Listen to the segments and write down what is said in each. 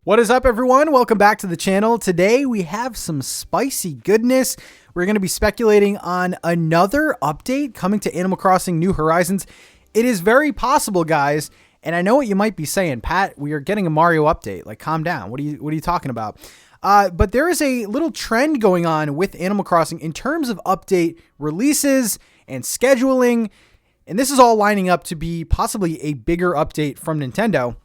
What is up, everyone? Welcome back to the channel. Today we have some spicy goodness. We're going to be speculating on another update coming to Animal Crossing New Horizons. It is very possible, guys, and I know what you might be saying, Pat, we are getting a Mario update. Like, calm down. What are you talking about? But there is a little trend going on with Animal Crossing in terms of update releases and scheduling, and this is all lining up to be possibly a bigger update from Nintendo.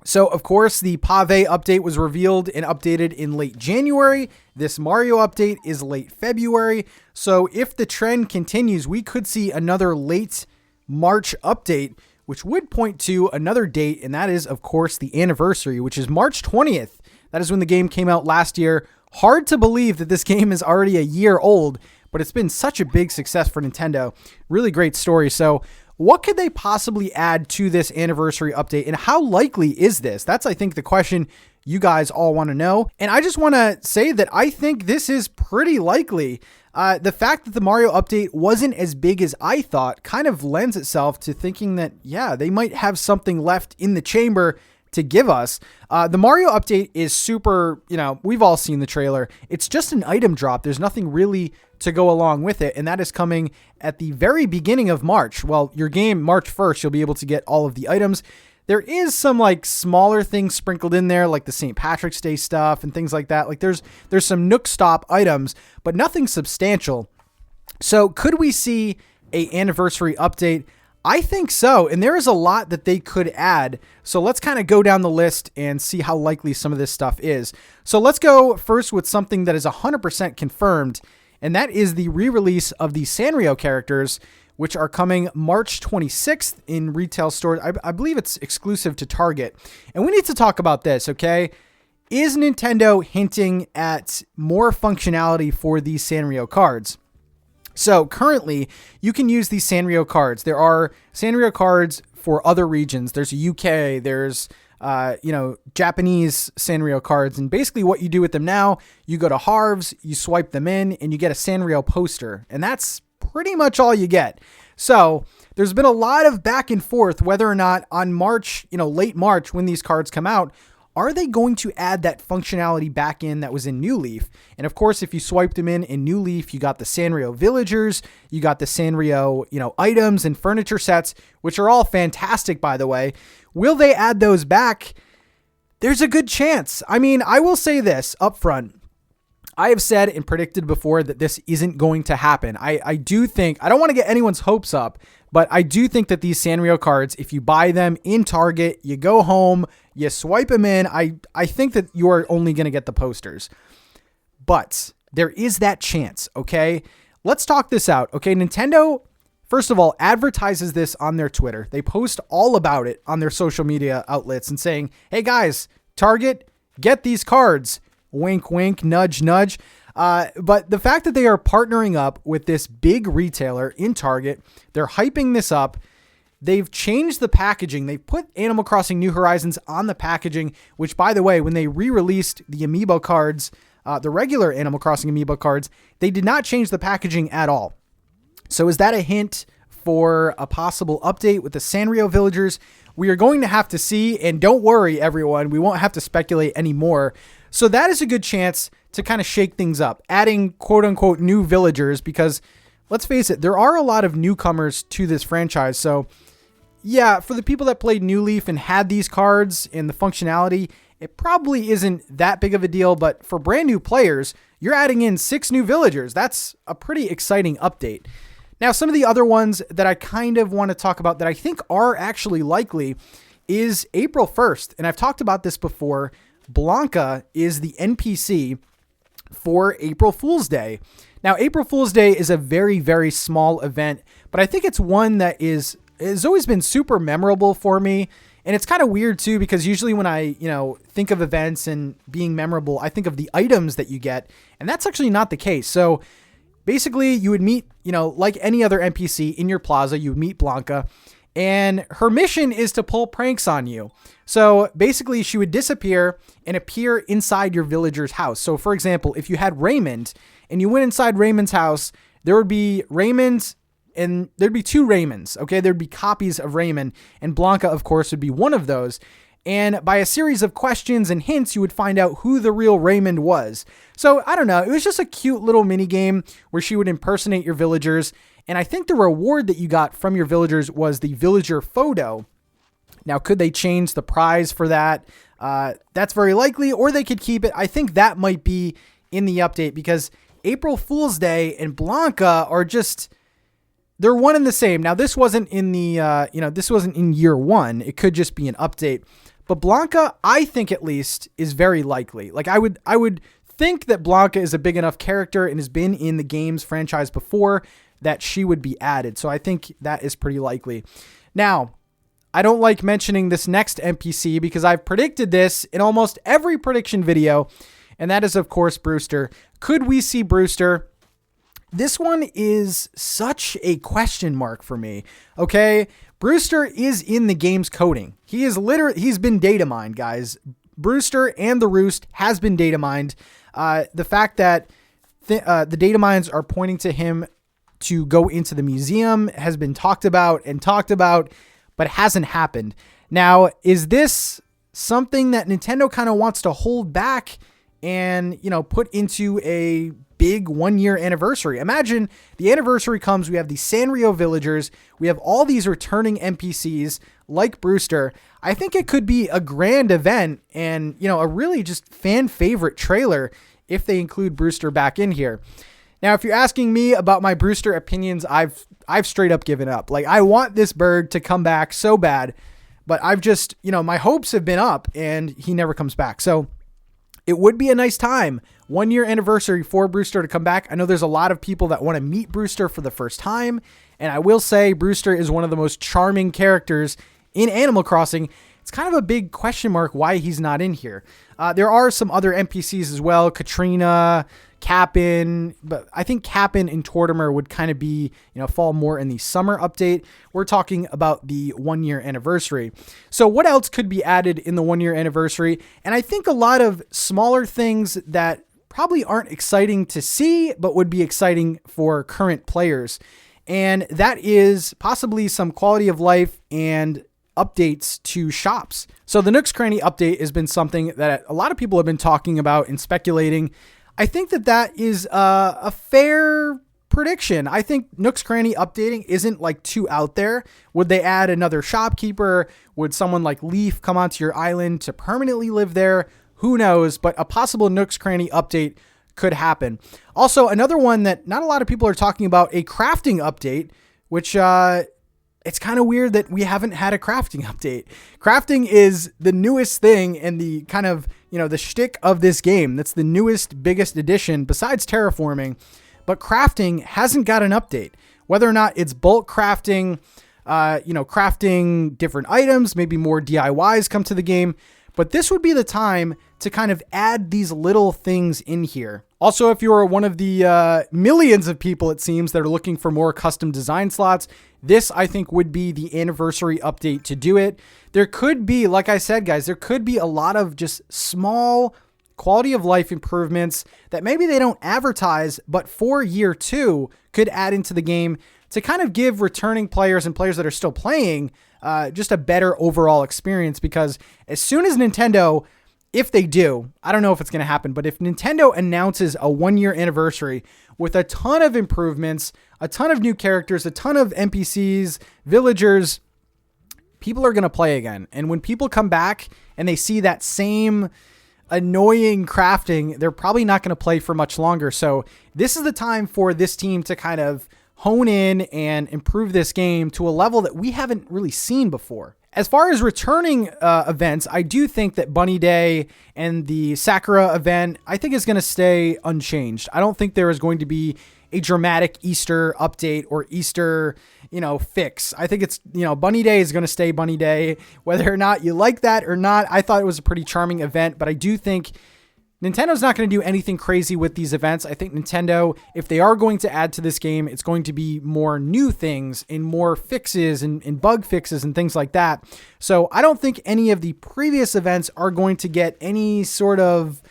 So, of course, the Pave update was revealed and updated in late January. This Mario update is late February. So, if the trend continues, we could see another late March update, which would point to another date, and that is, of course, the anniversary, which is March 20th. That is when the game came out last year. Hard to believe that this game is already a year old, but it's been such a big success for Nintendo. Really great story. So, what could they possibly add to this anniversary update, and how likely is this? That's, I think, the question you guys all want to know. And I just want to say that I think this is pretty likely. The fact that the Mario update wasn't as big as I thought kind of lends itself to thinking that, yeah, they might have something left in the chamber to give us. The Mario update is super, we've all seen the trailer. It's just an item drop. There's nothing really to go along with it, and that is coming at the very beginning of March. Well, your game, March 1st, you'll be able to get all of the items. There is some smaller things sprinkled in there, like the St. Patrick's Day stuff and things like that. Like there's some Nook Stop items, but nothing substantial. So could we see a anniversary update? I think so, and there is a lot that they could add. So let's kind of go down the list and see how likely some of this stuff is. So let's go first with something that is 100% confirmed, and that is the re-release of the Sanrio characters, which are coming March 26th in retail stores. I believe it's exclusive to Target. And we need to talk about this, okay? Is Nintendo hinting at more functionality for these Sanrio cards? So currently, you can use these Sanrio cards. There are Sanrio cards for other regions. There's UK, there's Japanese Sanrio cards. And basically what you do with them now, you go to Harv's, you swipe them in, and you get a Sanrio poster. And that's pretty much all you get. So there's been a lot of back and forth whether or not on March, late March, when these cards come out, are they going to add that functionality back in that was in New Leaf? And of course, if you swiped them in New Leaf, you got the Sanrio villagers, you got the Sanrio, items and furniture sets, which are all fantastic, by the way. Will they add those back? There's a good chance. I mean, I will say this up front. I have said and predicted before that this isn't going to happen. I do think, I don't want to get anyone's hopes up, but I do think that these Sanrio cards, if you buy them in Target, you go home, you swipe them in, I think that you are only going to get the posters. But there is that chance, okay? Let's talk this out, okay? Nintendo, first of all, advertises this on their Twitter. They post all about it on their social media outlets and saying, hey guys, Target, get these cards. Wink, wink, nudge, nudge. But the fact that they are partnering up with this big retailer in Target, they're hyping this up. They've changed the packaging. They've put Animal Crossing New Horizons on the packaging, which, by the way, when they re-released the Amiibo cards, the regular Animal Crossing Amiibo cards, they did not change the packaging at all. So is that a hint for a possible update with the Sanrio villagers? We are going to have to see, and don't worry, everyone, we won't have to speculate anymore. So that is a good chance to kind of shake things up, adding quote-unquote new villagers, because let's face it, there are a lot of newcomers to this franchise. So yeah, for the people that played New Leaf and had these cards and the functionality, it probably isn't that big of a deal. But for brand new players, you're adding in 6 new villagers. That's a pretty exciting update. Now, some of the other ones that I kind of want to talk about that I think are actually likely is April 1st. And I've talked about this before. Blanca is the NPC for April Fool's Day. Now, April Fool's Day is a very, very small event, but I think it's one that has always been super memorable for me. And it's kind of weird too, because usually when I, think of events and being memorable, I think of the items that you get, and that's actually not the case. So basically you would meet, like any other NPC in your plaza, you would meet Blanca, and her mission is to pull pranks on you. So basically she would disappear and appear inside your villager's house. So for example, if you had Raymond and you went inside Raymond's house, there would be Raymond and there'd be 2 Raymonds. Okay. There'd be copies of Raymond, and Blanca, of course, would be one of those. And by a series of questions and hints, you would find out who the real Raymond was. So I don't know. It was just a cute little mini game where she would impersonate your villagers. And I think the reward that you got from your villagers was the villager photo. Now, could they change the prize for that? That's very likely, or they could keep it. I think that might be in the update because April Fool's Day and Blanca are just, they're one and the same. Now, this wasn't in the, this wasn't in year one. It could just be an update. But Blanca, I think at least, is very likely. Like I would think that Blanca is a big enough character and has been in the games franchise before that she would be added. So I think that is pretty likely. Now, I don't like mentioning this next NPC because I've predicted this in almost every prediction video, and that is, of course, Brewster. Could we see Brewster? This one is such a question mark for me, okay? Brewster is in the game's coding. He's been data mined, guys. Brewster and the Roost has been data mined. The fact that the data mines are pointing to him to go into the museum has been talked about, but hasn't happened. Now, is this something that Nintendo kind of wants to hold back and, put into a big 1 year anniversary? Imagine the anniversary comes, we have the Sanrio villagers, we have all these returning NPCs like Brewster. I think it could be a grand event and, a really just fan favorite trailer if they include Brewster back in here. Now, if you're asking me about my Brewster opinions, I've straight up given up. Like, I want this bird to come back so bad, but I've just, my hopes have been up and he never comes back. So it would be a nice time, 1 year anniversary for Brewster to come back. I know there's a lot of people that want to meet Brewster for the first time. And I will say Brewster is one of the most charming characters in Animal Crossing. It's kind of a big question mark why he's not in here. There are some other NPCs as well. Katrina, Cap'n, but I think Cap'n and Tortimer would kind of be, fall more in the summer update. We're talking about the 1 year anniversary. So what else could be added in the 1 year anniversary? And I think a lot of smaller things that probably aren't exciting to see, but would be exciting for current players. And that is possibly some quality of life and updates to shops. So the Nook's Cranny update has been something that a lot of people have been talking about and speculating. I think that is a fair prediction. I think Nook's Cranny updating isn't like too out there. Would they add another shopkeeper? Would someone like Leaf come onto your island to permanently live there? Who knows? But a possible Nook's Cranny update could happen. Also, another one that not a lot of people are talking about, a crafting update, which it's kind of weird that we haven't had a crafting update. Crafting is the newest thing and the kind of, the shtick of this game. That's the newest, biggest addition besides terraforming. But crafting hasn't got an update. Whether or not it's bulk crafting, crafting different items, maybe more DIYs come to the game. But this would be the time to kind of add these little things in here. Also, if you're one of the millions of people, it seems, that are looking for more custom design slots, this, I think, would be the anniversary update to do it. There could be, like I said, guys, there could be a lot of just small quality of life improvements that maybe they don't advertise, but for year 2 could add into the game to kind of give returning players and players that are still playing just a better overall experience. Because as soon as Nintendo, if they do, I don't know if it's going to happen, but if Nintendo announces a 1 year anniversary with a ton of improvements, a ton of new characters, a ton of NPCs, villagers, people are going to play again. And when people come back and they see that same annoying crafting, they're probably not going to play for much longer. So this is the time for this team to kind of hone in and improve this game to a level that we haven't really seen before. As far as returning events, I do think that Bunny Day and the Sakura event, I think is going to stay unchanged. I don't think there is going to be a dramatic Easter update or Easter, fix. I think it's, Bunny Day is going to stay Bunny Day, whether or not you like that or not. I thought it was a pretty charming event, but I do think Nintendo's not going to do anything crazy with these events. I think Nintendo, if they are going to add to this game, it's going to be more new things and more fixes and bug fixes and things like that. So I don't think any of the previous events are going to get any sort of,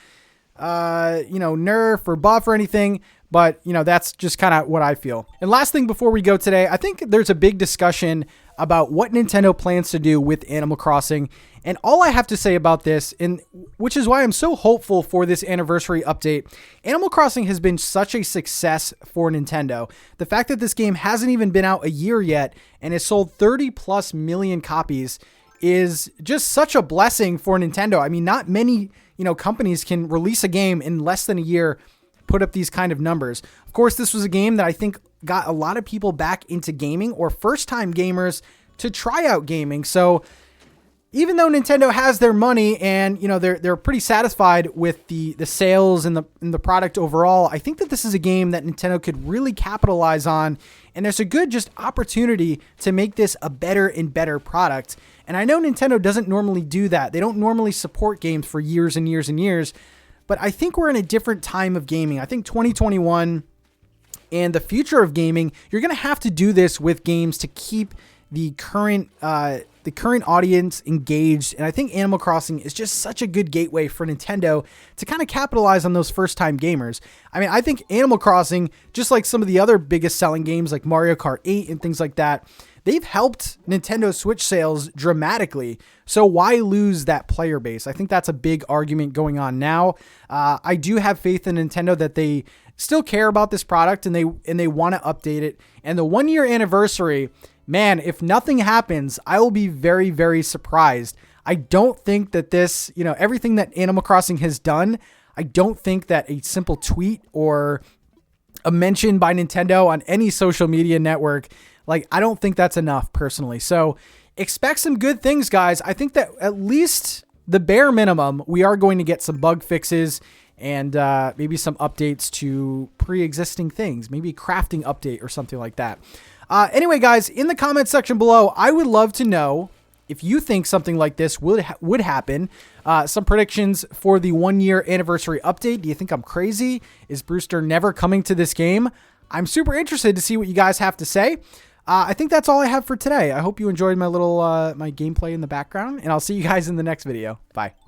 nerf or buff or anything. But, that's just kind of what I feel. And last thing before we go today, I think there's a big discussion about what Nintendo plans to do with Animal Crossing. And all I have to say about this, and which is why I'm so hopeful for this anniversary update, Animal Crossing has been such a success for Nintendo. The fact that this game hasn't even been out a year yet and has sold 30 plus million copies is just such a blessing for Nintendo. I mean, not many, companies can release a game in less than a year, put up these kind of numbers. Of course, this was a game that I think got a lot of people back into gaming, or first-time gamers to try out gaming. So even though Nintendo has their money and they're pretty satisfied with the sales and the product overall, I think that this is a game that Nintendo could really capitalize on, and there's a good just opportunity to make this a better and better product. And I know Nintendo doesn't normally do that. They don't normally support games for years and years and years, but I think we're in a different time of gaming. I think 2021 and the future of gaming, you're going to have to do this with games to keep the current audience engaged. And I think Animal Crossing is just such a good gateway for Nintendo to kind of capitalize on those first-time gamers. I mean, I think Animal Crossing, just like some of the other biggest selling games like Mario Kart 8 and things like that, they've helped Nintendo Switch sales dramatically. So why lose that player base? I think that's a big argument going on now. I do have faith in Nintendo that they still care about this product and they want to update it. And the 1 year anniversary, man, if nothing happens, I will be very, very surprised. I don't think that this, everything that Animal Crossing has done, I don't think that a simple tweet or a mention by Nintendo on any social media network, I don't think that's enough personally. So expect some good things, guys. I think that at least the bare minimum, we are going to get some bug fixes and maybe some updates to pre-existing things, maybe a crafting update or something like that. Anyway, guys, in the comment section below, I would love to know if you think something like this would happen. Some predictions for the 1 year anniversary update. Do you think I'm crazy? Is Brewster never coming to this game? I'm super interested to see what you guys have to say. I think that's all I have for today. I hope you enjoyed my little my gameplay in the background, and I'll see you guys in the next video. Bye.